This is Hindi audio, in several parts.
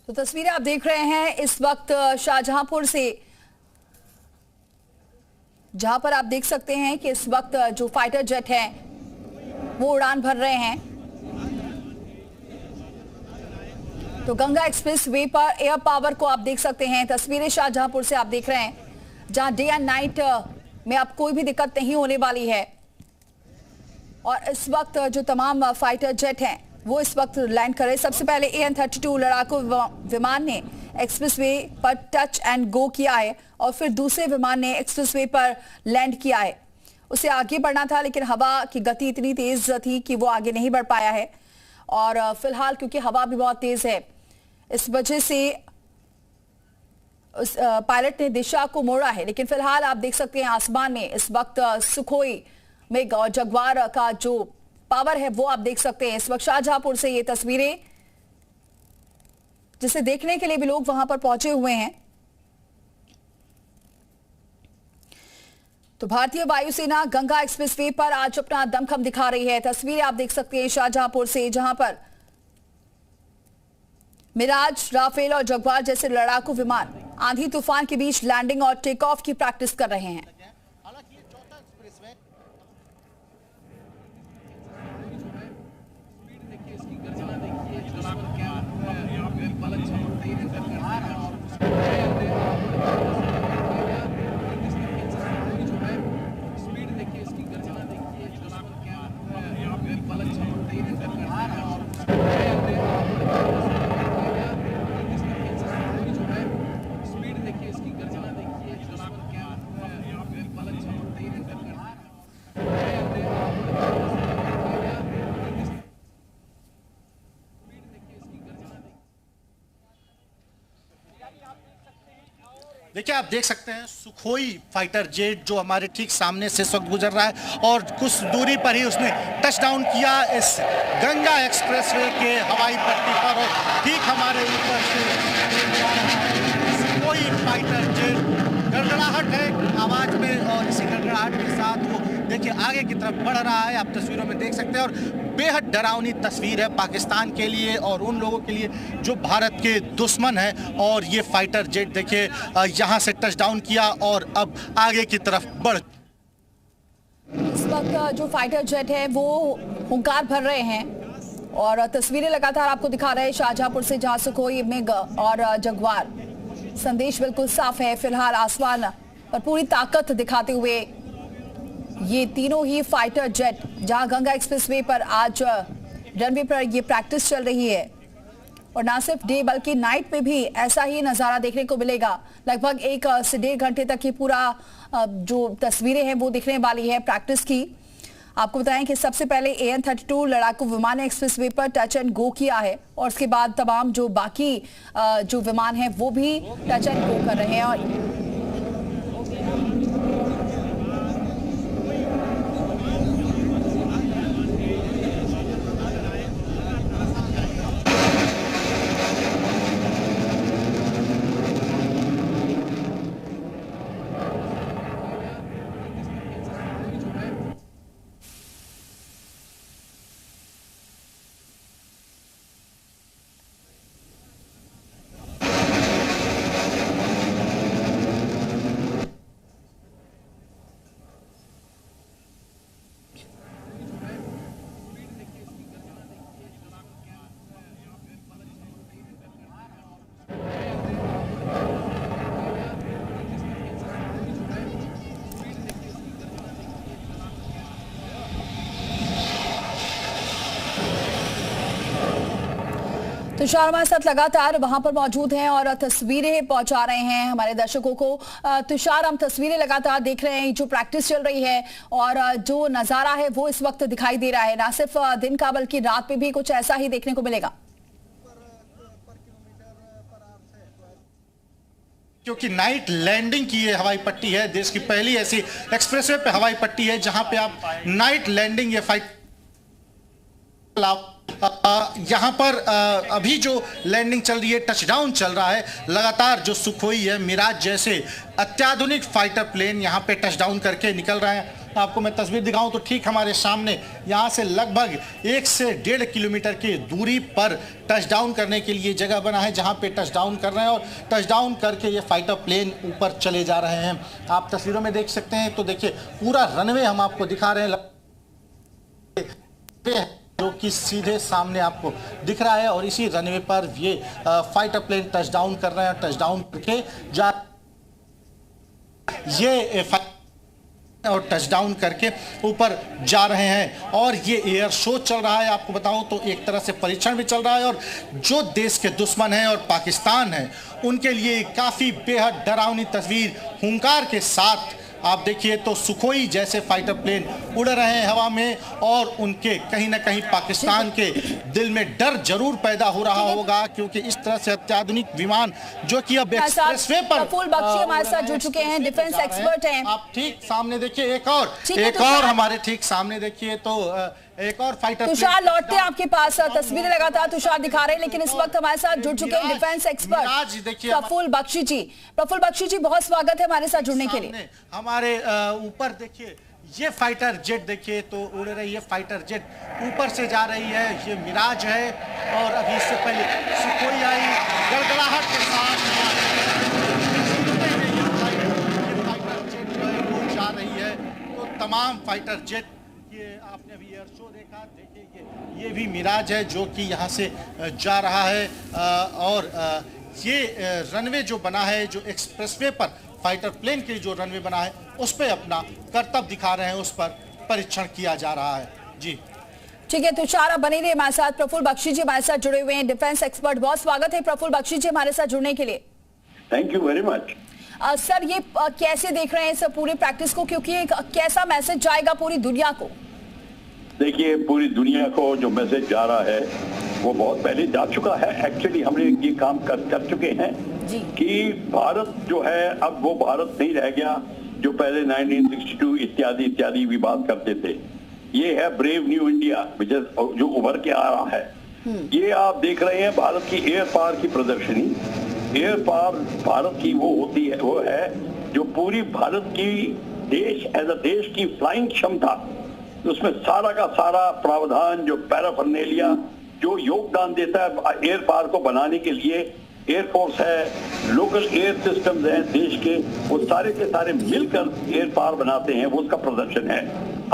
तो तस्वीरें आप देख रहे हैं इस वक्त शाहजहांपुर से, जहां पर आप देख सकते हैं कि इस वक्त जो फाइटर जेट है वो उड़ान भर रहे हैं। तो गंगा एक्सप्रेस वे पर एयर पावर को आप देख सकते हैं। तस्वीरें शाहजहांपुर से आप देख रहे हैं, जहां डे एंड नाइट में आप कोई भी दिक्कत नहीं होने वाली है। और इस वक्त जो तमाम फाइटर जेट हैं वो इस वक्त लैंड कर रहे हैं। सबसे पहले AN-32 लड़ाकू विमान ने एक्सप्रेसवे पर टच एंड गो किया है और फिर दूसरे विमान ने एक्सप्रेसवे पर लैंड किया है। उसे आगे बढ़ना था, लेकिन हवा की गति इतनी तेज थी कि वो आगे नहीं बढ़ पाया है। और फिलहाल क्योंकि हवा भी बहुत तेज है, इस वजह से उस पायलट ने दिशा को मोड़ा है। लेकिन फिलहाल आप देख सकते हैं आसमान में इस वक्त सुखोई मेघ और जगुआर का जो पावर है वो आप देख सकते हैं। इस वक्त शाहजहांपुर से ये तस्वीरें, जिसे देखने के लिए भी लोग वहां पर पहुंचे हुए हैं। तो भारतीय वायुसेना गंगा एक्सप्रेसवे पर आज अपना दमखम दिखा रही है। तस्वीरें आप देख सकते हैं शाहजहांपुर से, जहां पर मिराज, राफेल और जगुआर जैसे लड़ाकू विमान आंधी तूफान के बीच लैंडिंग और टेक ऑफ की प्रैक्टिस कर रहे हैं। देखिए, आप देख सकते हैं सुखोई फाइटर जेट जो हमारे ठीक सामने से इस वक्त गुजर रहा है और कुछ दूरी पर ही उसने टच डाउन किया इस गंगा एक्सप्रेसवे के हवाई पट्टी पर। और ठीक हमारे ऊपर से सुखोई फाइटर जेट गड़गड़ाहट है आवाज में, और इसी गड़गड़ाहट के साथ वो देखिए आगे की तरफ बढ़ रहा है। आप तस्वीरों में देख सकते हैं और बेहद डरावनी तस्वीर है पाकिस्तान के लिए और उन लोगों के लिए जो भारत के दुश्मन हैं। और ये फाइटर जेट देखिए यहाँ से टच डाउन किया और अब आगे की तरफ बढ़। इस वक्त जो फाइटर जेट है वो हुंकार भर रहे हैं और तस्वीरें लगातार आपको दिखा रहे हैं शाहजहांपुर से, जहां सुखोई मेघ और जगुआर। संदेश बिल्कुल साफ है। फिलहाल आसमान पर पूरी ताकत दिखाते हुए ये तीनों ही फाइटर जेट, जहां गंगा एक्सप्रेसवे पर आज रनवे पर ये प्रैक्टिस चल रही है। और ना सिर्फ डे बल्कि नाइट पे भी ऐसा ही नज़ारा देखने को मिलेगा। लगभग 1 से 1.5 घंटे तक ये पूरा जो तस्वीरें हैं वो दिखने वाली है प्रैक्टिस की। आपको बताएं कि सबसे पहले AN-32 लड़ाकू विमान ने एक्सप्रेसवे पर टच एंड गो किया है और उसके बाद तमाम जो बाकी जो विमान हैं वो भी टच एंड गो कर रहे हैं। और तुषार हमारे साथ लगातार वहां पर मौजूद हैं और तस्वीरें पहुंचा रहे हैं हमारे दर्शकों को। तुषार, हम तस्वीरें लगातार देख रहे हैं, जो प्रैक्टिस चल रही है और जो नजारा है वो इस वक्त दिखाई दे रहा है। ना सिर्फ दिन का बल्कि रात में भी कुछ ऐसा ही देखने को मिलेगा, क्योंकि नाइट लैंडिंग की ये हवाई पट्टी है। देश की पहली ऐसी एक्सप्रेसवे पे हवाई पट्टी है जहां पे आप नाइट लैंडिंग ये फ्लाइट यहाँ पर अभी जो लैंडिंग चल रही है, टचडाउन चल रहा है लगातार। जो सुखोई है, मिराज जैसे अत्याधुनिक फाइटर प्लेन यहाँ पे टचडाउन करके निकल रहे हैं। आपको मैं तस्वीर दिखाऊं तो ठीक हमारे सामने यहाँ से लगभग 1 से 1.5 किलोमीटर की दूरी पर टचडाउन करने के लिए जगह बना है, जहाँ पे टचडाउन कर रहे हैं और टचडाउन करके ये फाइटर प्लेन ऊपर चले जा रहे हैं। आप तस्वीरों में देख सकते हैं, तो देखिए पूरा रनवे हम आपको दिखा रहे हैं जो कि सीधे सामने आपको दिख रहा है, और इसी रनवे पर ये फाइटर प्लेन टचडाउन कर रहे हैं। टचडाउन करके जा ये और टचडाउन करके ऊपर जा रहे हैं, और ये एयर शो चल रहा है। आपको बताऊं तो एक तरह से परीक्षण भी चल रहा है, और जो देश के दुश्मन हैं और पाकिस्तान है उनके लिए काफ़ी बेहद डरावनी तस्वीर हुंकार के साथ आप देखिए तो सुखोई जैसे फाइटर प्लेन उड़ रहे हैं हवा में, और उनके कहीं ना कहीं पाकिस्तान के दिल में डर जरूर पैदा हो रहा होगा, क्योंकि इस तरह से अत्याधुनिक विमान जो कि अब एक्सप्रेसवे पर प्रफुल्ल बख्शी हमारे साथ जुड़ चुके हैं, डिफेंस एक्सपर्ट हैं। आप ठीक सामने देखिए, एक और हमारे ठीक सामने देखिए तो एक और फाइटर। तुषार लौटते हैं आपके पास, तस्वीरें लगातार तुषार दिखा रहे हैं, लेकिन इस वक्त हमारे साथ जुड़ चुके हैं डिफेंस एक्सपर्ट प्रफुल्ल बख्शी जी। प्रफुल्ल बख्शी जी, बहुत स्वागत है हमारे साथ जुड़ने के लिए। हमारे ऊपर देखिए ये फाइटर जेट देखिए तो उड़ रही है, फाइटर जेट ऊपर से जा रही है, ये मिराज है, और अभी इससे पहले सुखोई आई गड़गड़ाहट के साथ फाइटर जेट जो है वो जा रही है। तो तमाम फाइटर जेट, ये आपने अभी एयर शो देखा, देखिए ये भी मिराज है जो कि यहाँ से जा रहा है, और ये रनवे जो बना है, जो एक्सप्रेसवे पर फाइटर प्लेन के जो रनवे बना है उस पर अपना करतब दिखा रहे हैं, उस पर परीक्षण किया जा रहा है। जी ठीक है तुषार, आप बने रहिए हमारे साथ। प्रफुल्ल बख्शी जी हमारे साथ जुड़े हुए हैं, डिफेंस एक्सपर्ट। बहुत स्वागत है प्रफुल्ल बख्शी जी हमारे साथ जुड़ने के लिए। Thank you very much. Sir, ये कैसे देख रहे हैं इस पूरी प्रैक्टिस को, क्योंकि एक कैसा मैसेज जाएगा पूरी दुनिया को? देखिए, पूरी दुनिया को जो मैसेज जा रहा है वो बहुत पहले जा चुका है। एक्चुअली हमने ये काम कर चुके हैं कि भारत जो है अब वो भारत नहीं रह गया जो पहले 1962 इत्यादि इत्यादि विवाद करते थे। ये है ब्रेव न्यू इंडिया जो उभर के आ रहा है। ये आप देख रहे हैं भारत की एयर पावर की प्रदर्शनी। एयर पावर भारत की वो होती है, वो है जो पूरी भारत की देश एज अ देश की फ्लाइंग क्षमता, उसमें सारा का सारा प्रावधान, जो पैराफर्नेलिया, जो योगदान देता है एयर पावर को बनाने के लिए, एयरफोर्स है, लोकल एयर सिस्टम्स हैं देश के, वो सारे के सारे मिलकर एयर पावर बनाते हैं, वो उसका प्रदर्शन है।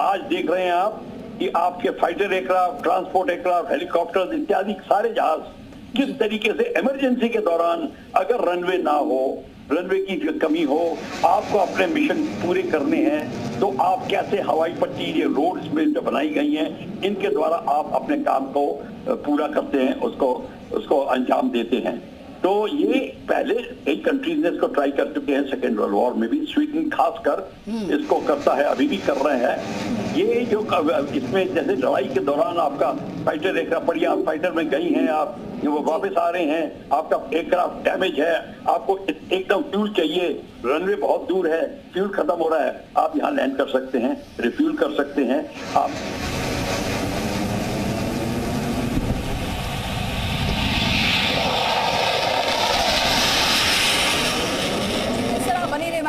आज देख रहे हैं आप कि आपके fighter aircraft, transport aircraft, helicopter इत्यादि सारे जहाज किस तरीके से इमरजेंसी के दौरान अगर रनवे ना हो, रनवे की कमी हो, आपको अपने मिशन पूरे करने हैं, तो आप कैसे हवाई पट्टी, ये रोड्स में जो बनाई गई हैं, इनके द्वारा आप अपने काम को पूरा करते हैं, उसको अंजाम देते हैं। तो ये पहले कई कंट्रीज ने इसको ट्राई कर चुके हैं, सेकेंड वर्ल्ड वॉर में भी, स्वीडन खासकर इसको करता है, अभी भी कर रहे हैं। ये जो इसमें जैसे लड़ाई के दौरान आपका फाइटर एयरक्राफ्ट, बढ़िया आप फाइटर में गई हैं, आप वो वापस आ रहे हैं, आपका एयरक्राफ्ट डैमेज है, आपको एकदम फ्यूल चाहिए, रनवे बहुत दूर है, फ्यूल खत्म हो रहा है, आप यहाँ लैंड कर सकते हैं, रिफ्यूल कर सकते हैं आप।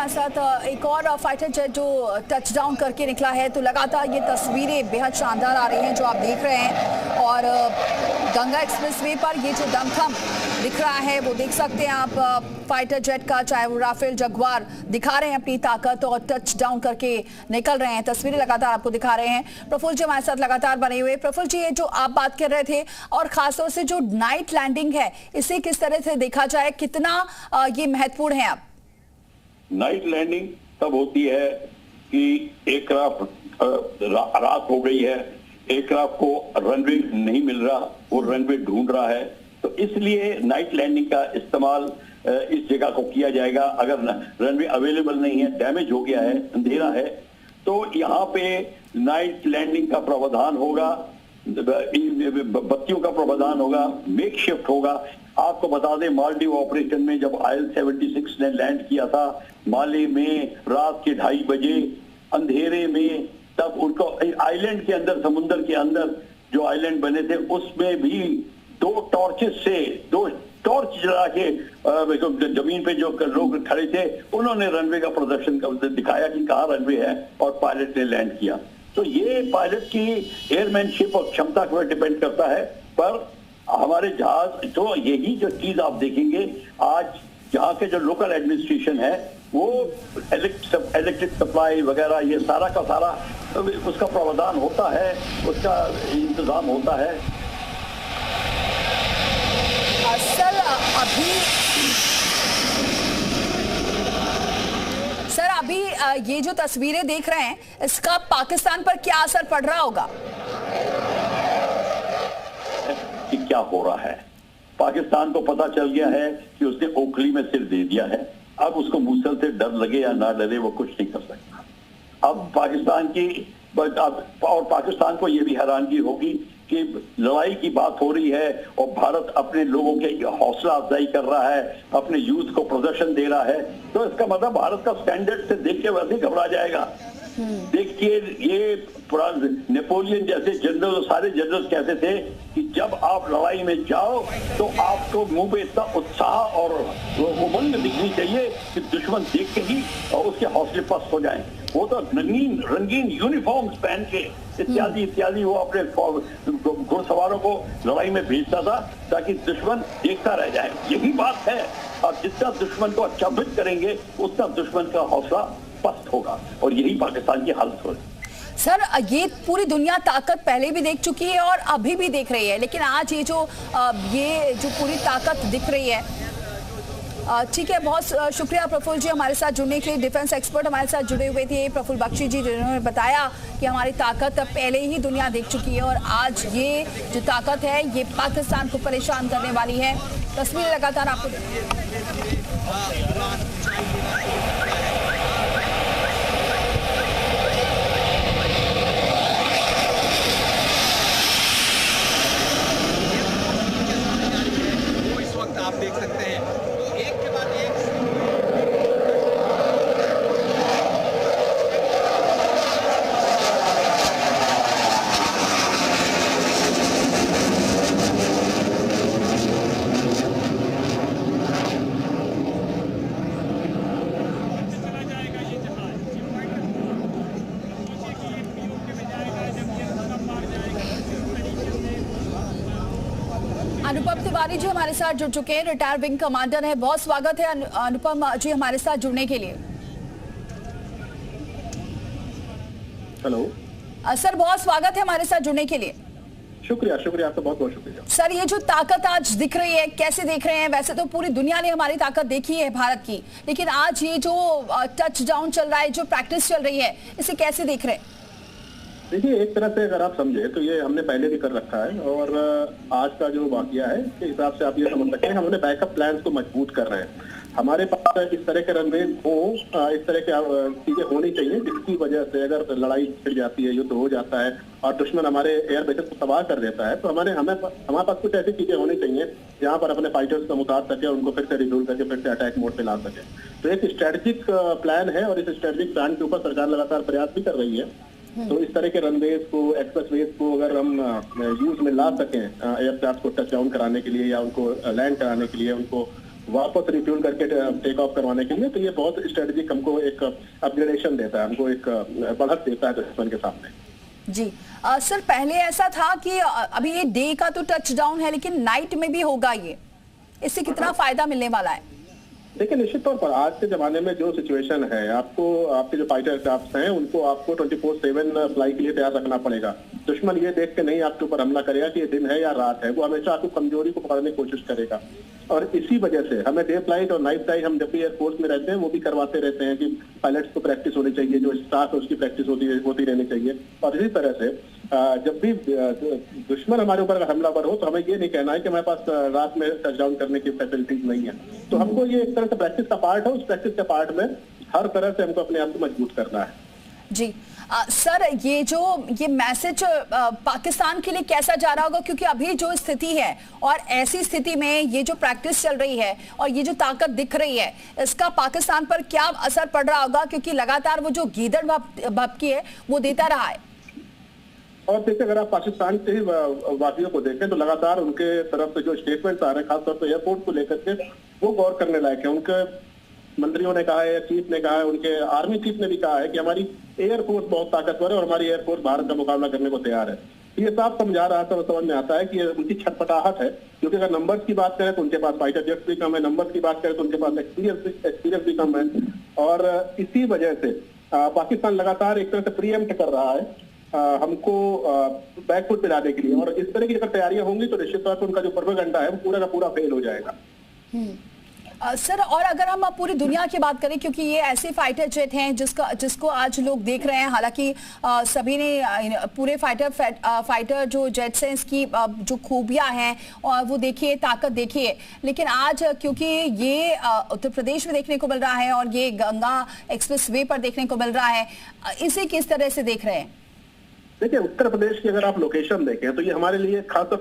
साथ एक और फाइटर जेट जो टचडाउन करके निकला है, तो लगातार ये तस्वीरें बेहद शानदार आ रही हैं जो आप देख रहे हैं, और गंगा एक्सप्रेसवे पर ये जो दमखम दिख रहा है वो देख सकते हैं आप। फाइटर जेट का, चाहे वो राफेल, जगुआर, दिखा रहे हैं अपनी ताकत और टच डाउन करके निकल रहे हैं। तस्वीरें लगातार आपको दिखा रहे हैं। प्रफुल्ल जी हमारे साथ लगातार बने हुए। प्रफुल्ल जी, ये जो आप बात कर रहे थे, और खासतौर से जो नाइट लैंडिंग है, इसे किस तरह से देखा जाए, कितना ये महत्वपूर्ण है? अब नाइट लैंडिंग तब होती है कि एयरक्राफ्ट रात हो गई है, एयरक्राफ्ट को रनवे नहीं मिल रहा, वो रनवे ढूंढ रहा है, तो इसलिए नाइट लैंडिंग का इस्तेमाल इस जगह को किया जाएगा। अगर रनवे अवेलेबल नहीं है, डैमेज हो गया है, अंधेरा है, तो यहाँ पे नाइट लैंडिंग का प्रावधान होगा, बत्तियों का प्रावधान होगा, मेक शिफ्ट होगा। आपको बता दें, मालदीव ऑपरेशन में जब IL-76 ने लैंड किया था माले में रात के 2:30 बजे अंधेरे में, तब उनको आइलैंड के अंदर, समुद्र के अंदर जो आइलैंड बने थे, उसमें भी 2 टॉर्चेस से, 2 टॉर्च जला के जमीन पे जो लोग खड़े थे उन्होंने रनवे का प्रदर्शन दिखाया कि कहाँ रनवे है, और पायलट ने लैंड किया। तो ये पायलट की एयरमैनशिप और क्षमता पर डिपेंड करता है। पर हमारे जहाज तो यही जो चीज आप देखेंगे आज यहाँ के जो लोकल एडमिनिस्ट्रेशन है वो इलेक्ट्रिक सप्लाई वगैरह ये सारा का सारा उसका प्रावधान होता है, उसका इंतजाम होता है। सर अभी ये जो तस्वीरें देख रहे हैं इसका पाकिस्तान पर क्या असर पड़ रहा होगा? कि क्या हो रहा है, पाकिस्तान को पता चल गया है कि उसने ओखली में सिर दे दिया है। अब उसको मूसल से डर लगे या ना डरे वो कुछ नहीं कर सकता। अब पाकिस्तान की और पाकिस्तान को ये भी हैरानगी होगी कि लड़ाई की बात हो रही है और भारत अपने लोगों के हौसला अफजाई कर रहा है, अपने यूथ को प्रदर्शन दे रहा है। तो इसका मतलब भारत का स्टैंडर्ड से देख के वैसे घबरा जाएगा। देखिए ये पुराने नेपोलियन जैसे जनरल, सारे जनरल कहते थे कि जब आप लड़ाई में जाओ तो आपको मुंह पे इतना उत्साह और उमंग दिखनी चाहिए कि दुश्मन देख के ही उसके हौसले पस्त हो जाएं। वो तो रंगीन यूनिफॉर्म्स पहन के इत्यादि इत्यादि वो अपने घुड़सवारों को लड़ाई में भेजता था ताकि दुश्मन देखता रह जाए। यही बात है। और जितना दुश्मन को अचंभित करेंगे उतना दुश्मन का हौसला पस्त होगा, और यही पाकिस्तान की हालत हो रही है। सर ये पूरी दुनिया ताकत पहले भी देख चुकी है और अभी भी देख रही है, लेकिन आज ये जो पूरी ताकत दिख रही है। ठीक है, बहुत शुक्रिया प्रफुल्ल जी हमारे साथ जुड़ने के लिए। डिफेंस एक्सपर्ट हमारे साथ जुड़े हुए थे प्रफुल्ल बख्शी जी, जिन्होंने बताया कि हमारी ताकत पहले ही दुनिया देख चुकी है और आज ये जो ताकत है ये पाकिस्तान को परेशान करने वाली है। तस्वीरें लगातार आपको आप देख सकते हैं तो एक के बाद एक अनुपम तिवारी जी हमारे साथ जुड़ चुके हैं, रिटायर्ड विंग कमांडर है। बहुत स्वागत है अनुपम जी हमारे साथ जुड़ने के लिए। हेलो सर बहुत स्वागत है हमारे साथ जुड़ने के लिए। शुक्रिया आपका बहुत बहुत शुक्रिया। सर ये जो ताकत आज दिख रही है कैसे देख रहे हैं? वैसे तो पूरी दुनिया ने हमारी ताकत देखी है भारत की, लेकिन आज ये जो टच डाउन चल रहा है, जो प्रैक्टिस चल रही है, इसे कैसे देख रहे हैं? देखिए एक तरह से अगर आप समझे तो ये हमने पहले भी कर रखा है, और आज का जो वाकया है के हिसाब से आप ये समझ सकते हैं हमने बैकअप प्लान्स को मजबूत कर रहे हैं। हमारे पास इस तरह के रनवे हो, इस तरह की चीजें होनी चाहिए जिसकी वजह से अगर लड़ाई छिड़ जाती है, युद्ध हो जाता है और दुश्मन हमारे एयर बेसेस को तबाह कर देता है, तो हमारे पास कुछ ऐसी चीजें होनी चाहिए जहां पर अपने फाइटर्स को उतार सके, उनको फिर से रिड्यूल करके फिर से अटैक मोड पे ला सके। तो एक स्ट्रेटेजिक प्लान है और इस स्ट्रेटेजिक प्लान के ऊपर सरकार लगातार प्रयास भी कर रही है। तो इस तरह के रनवेज को, एक्सप्रेसवेज को अगर हम यूज में ला सकें एयरक्राफ्ट को टच डाउन कराने के लिए या उनको लैंड कराने के लिए, उनको वापस रिफ्यूल करके टेक ऑफ करवाने के लिए, तो ये बहुत स्ट्रेटेजिक हमको एक अपग्रेडेशन देता है, हमको एक बढ़त देता है दुश्मन के सामने। जी सर पहले ऐसा था कि अभी ये डे का तो टच डाउन है लेकिन नाइट में भी होगा, ये इससे कितना फायदा मिलने वाला है? देखिए निश्चित तौर पर आज के जमाने में जो सिचुएशन है, आपको आपके जो फाइटर एयरक्राफ्ट हैं उनको आपको 24/7 फ्लाई के लिए तैयार रखना पड़ेगा। दुश्मन ये देख के नहीं आपके ऊपर हमला करेगा कि ये दिन है या रात है, वो हमेशा आपको कमजोरी को पकड़ने की कोशिश करेगा। और इसी वजह से हमें डे फ्लाइट और नाइट फ्लाइट हम जब भी एयरफोर्स में रहते हैं वो भी करवाते रहते हैं कि पायलट्स को प्रैक्टिस होनी चाहिए, जो स्टाफ है उसकी प्रैक्टिस होती रहनी चाहिए। और इसी तरह से जब भी दुश्मन हमारे ऊपर हमलावर हो तो हमें ये नहीं कहना है कि हमारे पास रात में टच डाउन करने की फैसिलिटीज नहीं है। तो हमको ये एक तरह से प्रैक्टिस का पार्ट है, उस प्रैक्टिस के पार्ट में हर तरह से हमको अपने आप को मजबूत करना है। जी सर ये मैसेज पाकिस्तान के लिए कैसा जा रहा होगा, क्योंकि अभी जो स्थिति है और ऐसी स्थिति में ये जो प्रैक्टिस चल रही है और ये जो ताकत दिख रही है, इसका पाकिस्तान पर क्या असर पड़ रहा होगा? क्योंकि लगातार वो जो गीदड़ भपकी है वो देता रहा है। और देखिए अगर आप पाकिस्तान के ही वादियों को देखें तो लगातार उनके तरफ से जो स्टेटमेंट्स आ रहे हैं खासतौर पर एयरपोर्ट को लेकर के वो गौर करने लायक है। उनके मंत्रियों ने कहा है, चीफ ने कहा है, उनके आर्मी चीफ ने भी कहा है कि हमारी एयरफोर्स बहुत ताकतवर है और हमारी एयरफोर्स भारत का मुकाबला करने को तैयार है। ये साफ समझा रहा था, समझ में आता है कि ये उनकी छटपटाहट है, क्योंकि अगर नंबर्स की बात करें तो उनके पास फाइटर जेट्स भी कम है, नंबर्स की बात करें तो उनके पास एक्सपीरियंस भी कम है, और इसी वजह से पाकिस्तान लगातार एक तरह से प्रीएम्प्ट कर रहा है हमको बैकफुट पे लाने के लिए, और इस तरह की अगर तैयारियां होंगी तो निश्चित तौर पर उनका जो प्रोपेगेंडा है वो पूरा का पूरा फेल हो जाएगा। सर, और अगर हम पूरी दुनिया की बात करें, क्योंकि ये ऐसे फाइटर जेट हैं जिसको आज लोग देख रहे हैं, हालांकि सभी ने पूरे फाइटर जो जेट्स हैं इसकी जो खूबियां हैं और वो देखिए, ताकत देखिए, लेकिन आज क्योंकि ये उत्तर प्रदेश में देखने को मिल रहा है और ये गंगा एक्सप्रेस वे पर देखने को मिल रहा है, इसे किस तरह से देख रहे हैं? देखिए उत्तर प्रदेश की अगर आप लोकेशन देखें तो ये हमारे लिए खासतौर